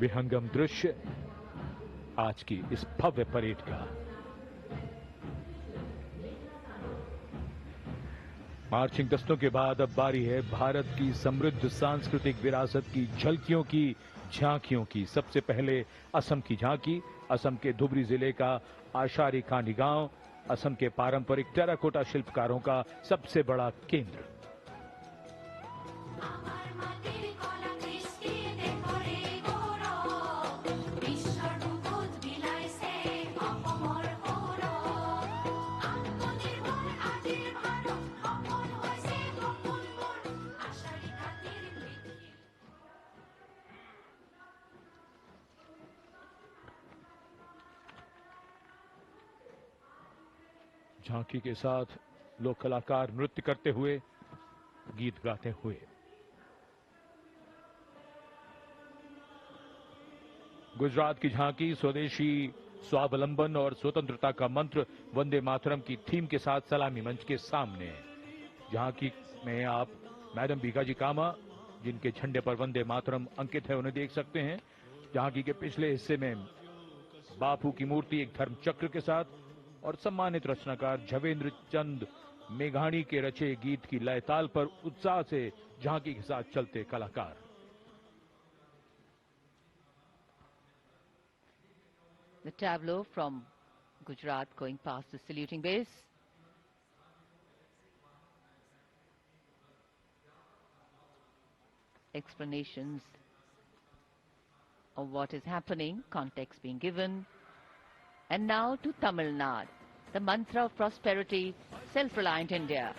विहंगम दृश्य आज की इस भव्य परेड का। मार्चिंग दस्तों के बाद अब बारी है भारत की समृद्ध सांस्कृतिक विरासत की झलकियों की, झांकियों की। सबसे पहले असम की झांकी, असम के धुबरी जिले का आशारी खानी गांव, असम के पारंपरिक टेराकोटा शिल्पकारों का सबसे बड़ा केंद्र। झांकी के साथ लोक कलाकार नृत्य करते हुए, गीत गाते हुए। गुजरात की झांकी स्वदेशी स्वावलंबन और स्वतंत्रता का मंत्र वंदे मातरम की थीम के साथ सलामी मंच के सामने। झांकी में आप मैडम भीखाजी कामा, जिनके झंडे पर वंदे मातरम अंकित है, उन्हें देख सकते हैं। झांकी के पिछले हिस्से में बापू की मूर्ति एक धर्म चक्र के साथ और सम्मानित रचनाकार झवेंद्र चंद मेघाणी के रचे गीत की लय ताल पर उत्साह से झांकी के साथ चलते कलाकार। The tableau from Gujarat going past the saluting base. Explanations of what is happening, context being given. And now to Tamil Nadu, the mantra of prosperity, self-reliant India.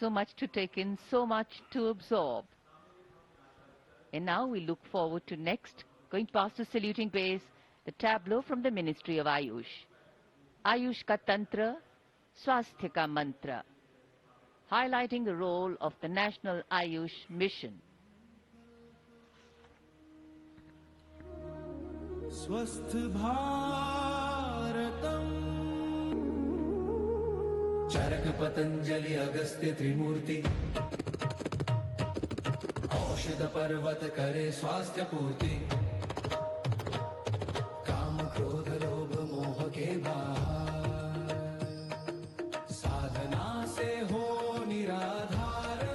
So much to take in, so much to absorb. And now we look forward to next, going past the saluting base, the tableau from the Ministry of Ayush. Ayush ka Tantra, Swasthya ka Mantra, highlighting the role of the National Ayush Mission. स्वस्थ भारतम चरक पतंजलि अगस्त्य त्रिमूर्ति औषध पर्वत करे स्वास्थ्य पूर्ति काम क्रोध लोभ मोह के बाहर साधना से हो निराधार।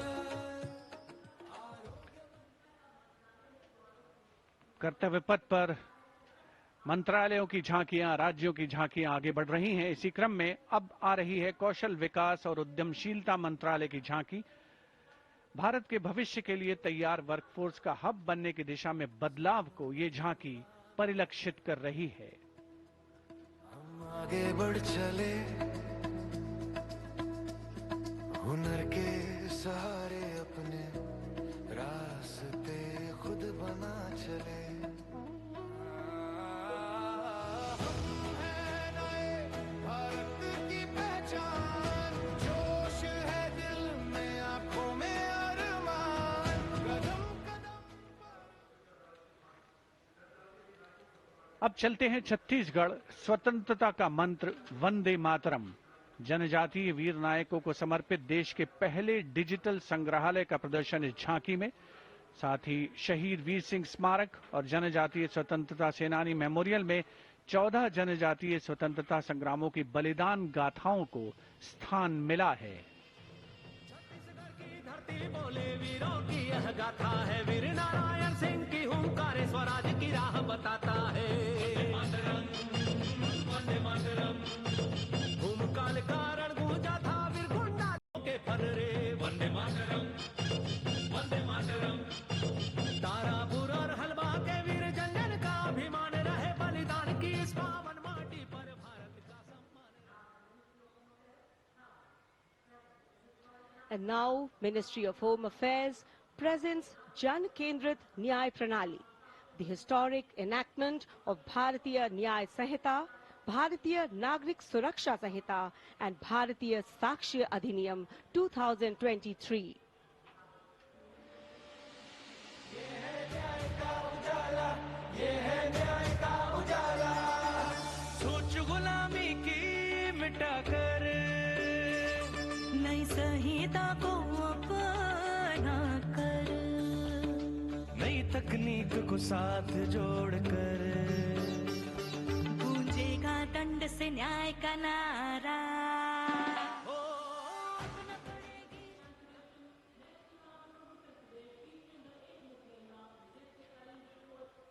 कर्तव्य पथ पर मंत्रालयों की झांकियां, राज्यों की झांकियां आगे बढ़ रही हैं। इसी क्रम में अब आ रही है कौशल विकास और उद्यमशीलता मंत्रालय की झांकी। भारत के भविष्य के लिए तैयार वर्कफोर्स का हब बनने की दिशा में बदलाव को ये झांकी परिलक्षित कर रही है। हम आगे बढ़ चले हुनर के सहारे अपने रास्ते खुद बना चले। अब चलते हैं छत्तीसगढ़। स्वतंत्रता का मंत्र वंदे मातरम, जनजातीय वीर नायकों को समर्पित देश के पहले डिजिटल संग्रहालय का प्रदर्शन इस झांकी में। साथ ही शहीद वीर सिंह स्मारक और जनजातीय स्वतंत्रता सेनानी मेमोरियल में 14 जनजातीय स्वतंत्रता संग्रामों की बलिदान गाथाओं को स्थान मिला है। छत्तीसगढ़ की धरती बोले वीरों की यह गाथा है, वीर नारायण सिंह की हुंकार स्वराज की राह बताता है। भूमकाल कारण गूंजा था वीर गुंडा के फनरे, वंदे मातरम वंदे मातरम। तारापुर और हलवा के वीर जंगल का अभिमान रहे, बलिदान की इस पावन माटी पर भारत का सम्मान। And now, Ministry of Home Affairs presents Jan Kendrit Nyay Pranali, the historic enactment of Bharatiya Nyay Sanhita, Bharatiya Nagrik Suraksha Sanhita and Bharatiya Sakshi Adhiniyam 2023. सोच गुलामी की मिटाकर नई संहिता को अपना कर नई तकनीक को साथ जोड़कर गूंजेगा दंड से न्याय का नारा।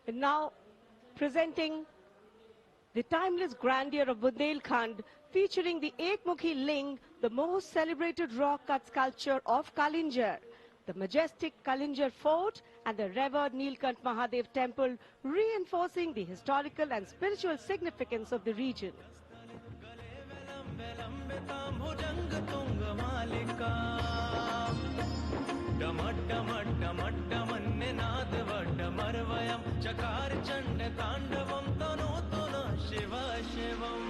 And now presenting the timeless grandeur of Bundelkhand, featuring the Ekmukhi Ling, the most celebrated rock cut sculpture of Kalinjar, the majestic Kalinjar Fort and the revered Nilkant Mahadev Temple, reinforcing the historical and spiritual significance of the region. चकार चंड तांडवम तनो तनो शिव शिवम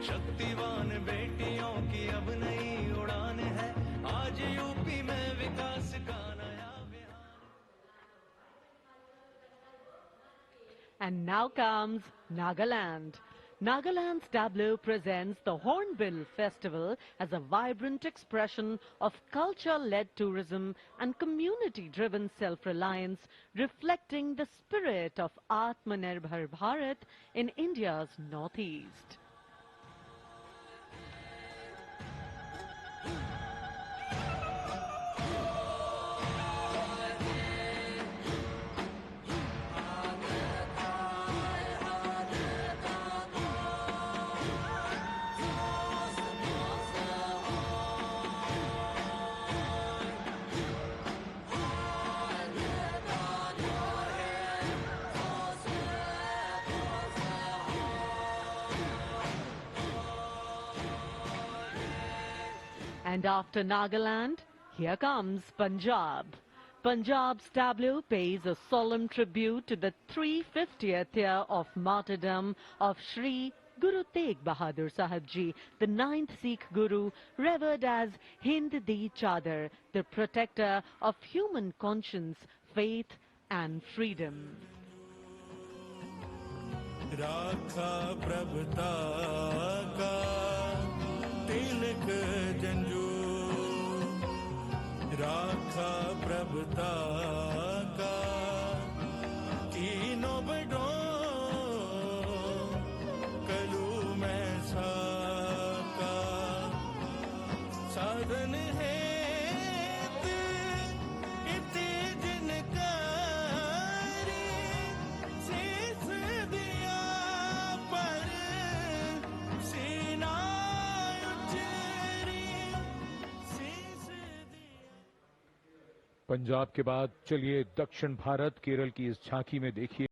शक्तिवान बेटियों की अब नई उड़ान है आज यूपी में विकास का नया विहार। And now comes Nagaland. Nagaland's tableau presents the Hornbill Festival as a vibrant expression of culture-led tourism and community-driven self-reliance, reflecting the spirit of Atmanirbhar Bharat in India's northeast. And after Nagaland, here comes Punjab. Punjab's tableau pays a solemn tribute to the 350th year of martyrdom of Shri Guru Tegh Bahadur Sahib Ji, the 9th Sikh Guru, revered as Hind Di Chadar, the protector of human conscience, faith and freedom. राखा प्रभुता का तिलक जंजू राखा प्रभुता का तीनों बड़ों कलू में साका साधन है पंजाब के बाद चलिए दक्षिण भारत केरल की इस झांकी में देखिए